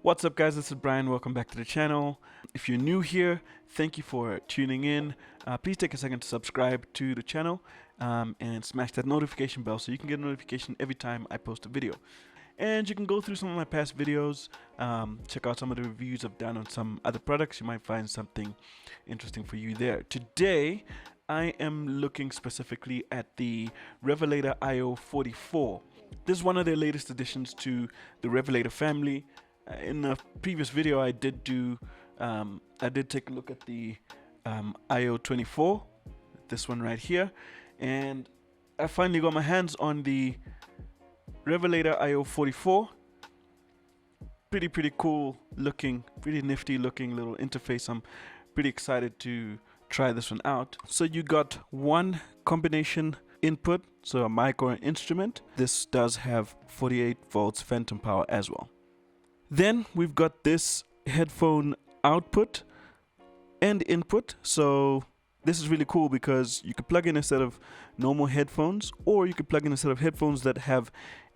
What's up, guys? This is Brian. Welcome back to the channel. If you're new here, thank you for tuning in. Please take a second to subscribe to the channel and smash that notification bell so you can get a notification every time I post a video. And you can go through some of my past videos, check out some of the reviews I've done on some other products. You might find something interesting for you there. Today, I am looking specifically at the Revelator iO44. This is one of their latest additions to the Revelator family. In a previous video, I did take a look at the iO24, this one right here, and I finally got my hands on the Revelator iO44. Pretty cool looking, pretty nifty looking little interface. I'm pretty excited to try this one out. So you got one combination input, so a mic or an instrument. This does have 48 volts phantom power as well. Then we've got this headphone output and input. So this is really cool because you could plug in a set of normal headphones, or you could plug in a set of headphones that have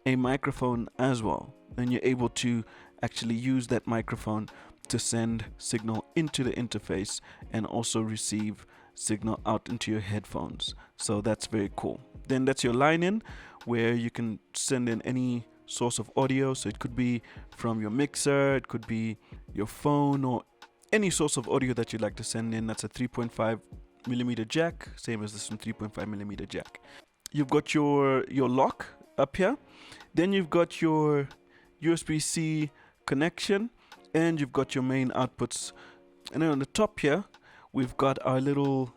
a microphone as well. And you're able to actually use that microphone to send signal into the interface and also receive signal out into your headphones. So that's very cool. Then that's your line in, where you can send in any source of audio. So it could be from your mixer, it could be your phone, or any source of audio that you'd like to send in. That's a 3.5mm jack, same as this one, 3.5mm jack. You've got your lock up here. Then you've got your USB-C connection, and you've got your main outputs. And then on the top here, we've got our little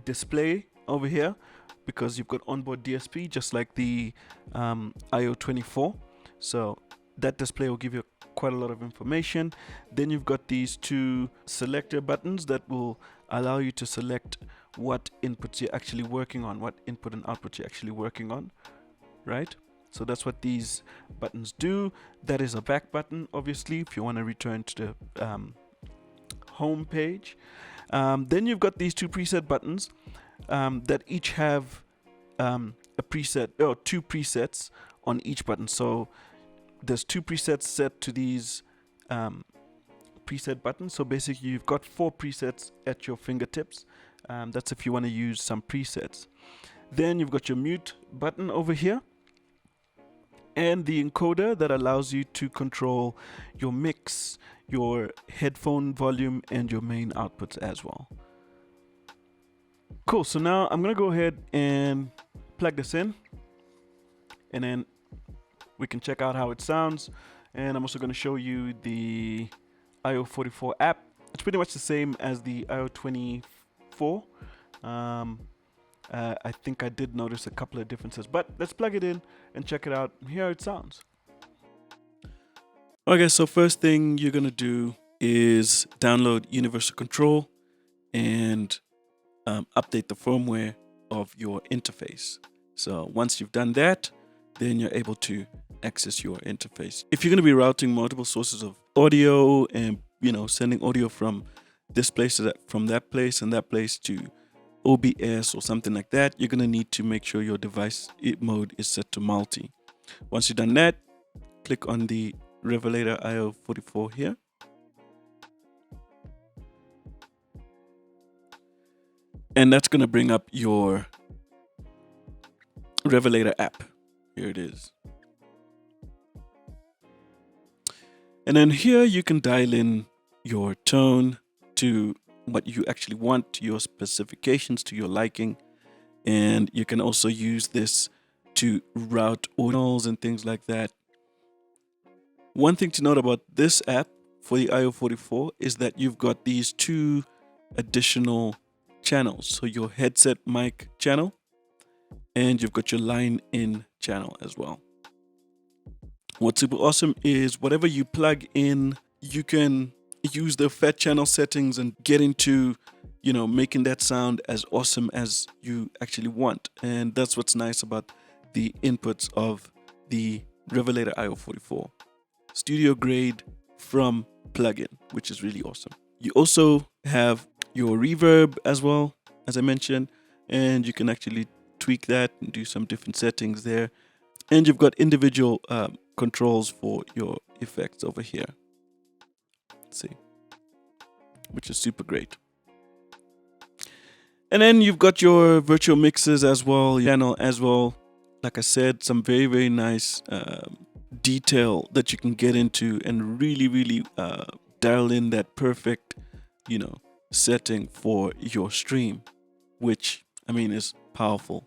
display over here, because you've got onboard DSP just like the iO24. So that display will give you quite a lot of information. Then you've got these two selector buttons that will allow you to select what inputs you're actually working on, what input and output you're actually working on, right? So that's what these buttons do. That is a back button, obviously, if you want to return to the home page. Then you've got these two preset buttons that each have a preset, or two presets on each button. So there's two presets set to these preset buttons. So basically you've got 4 presets at your fingertips. That's if you want to use some presets. Then you've got your mute button over here, and the encoder that allows you to control your mix, your headphone volume, and your main outputs as well. Cool, so now I'm gonna go ahead and plug this in, and then we can check out how it sounds. And I'm also gonna show you the iO44 app. It's pretty much the same as the iO24. I think I did notice a couple of differences, but let's plug it in and check it out and hear how it sounds. Okay, so first thing you're gonna do is download Universal Control and update the firmware of your interface. So once you've done that, then you're able to access your interface. If you're going to be routing multiple sources of audio and sending audio from this place to that, from that place and that place to OBS or something like that, you're going to need to make sure your device mode is set to multi. Once you've done that, click on the Revelator iO44 here. And that's going to bring up your Revelator app. Here it is. And then here you can dial in your tone to what you actually want, to your specifications, to your liking. And you can also use this to route audios and things like that. One thing to note about this app for the iO44 is that you've got these 2 additional channels. So your headset mic channel, and you've got your line in channel as well. What's super awesome is whatever you plug in, you can use the fat channel settings and get into making that sound as awesome as you actually want. And that's what's nice about the inputs of the Revelator iO44. Studio grade from plugin, which is really awesome. You also have your reverb as well, as I mentioned, and you can actually tweak that and do some different settings there. And you've got individual controls for your effects over here. See, which is super great. And then you've got your virtual mixes as well, channel as well. Like I said, some very, very nice detail that you can get into and really, really dial in that perfect, setting for your stream, which I mean is powerful.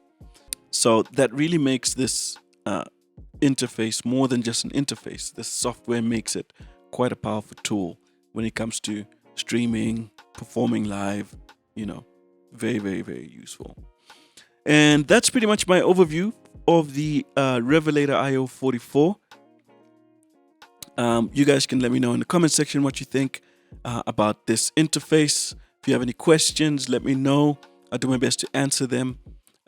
So that really makes this interface more than just an interface. This software makes it quite a powerful tool when it comes to streaming, performing live, very, very, very useful. And that's pretty much my overview of the Revelator iO44. You guys can let me know in the comment section what you think about this interface. If you have any questions, let me know. I'll do my best to answer them.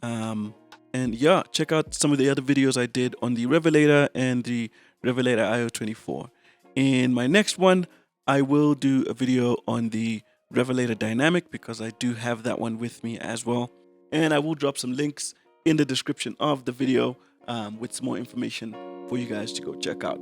And yeah, check out some of the other videos I did on the Revelator and the Revelator iO24. In my next one, I will do a video on the Revelator Dynamic because I do have that one with me as well. And I will drop some links in the description of the video with some more information for you guys to go check out.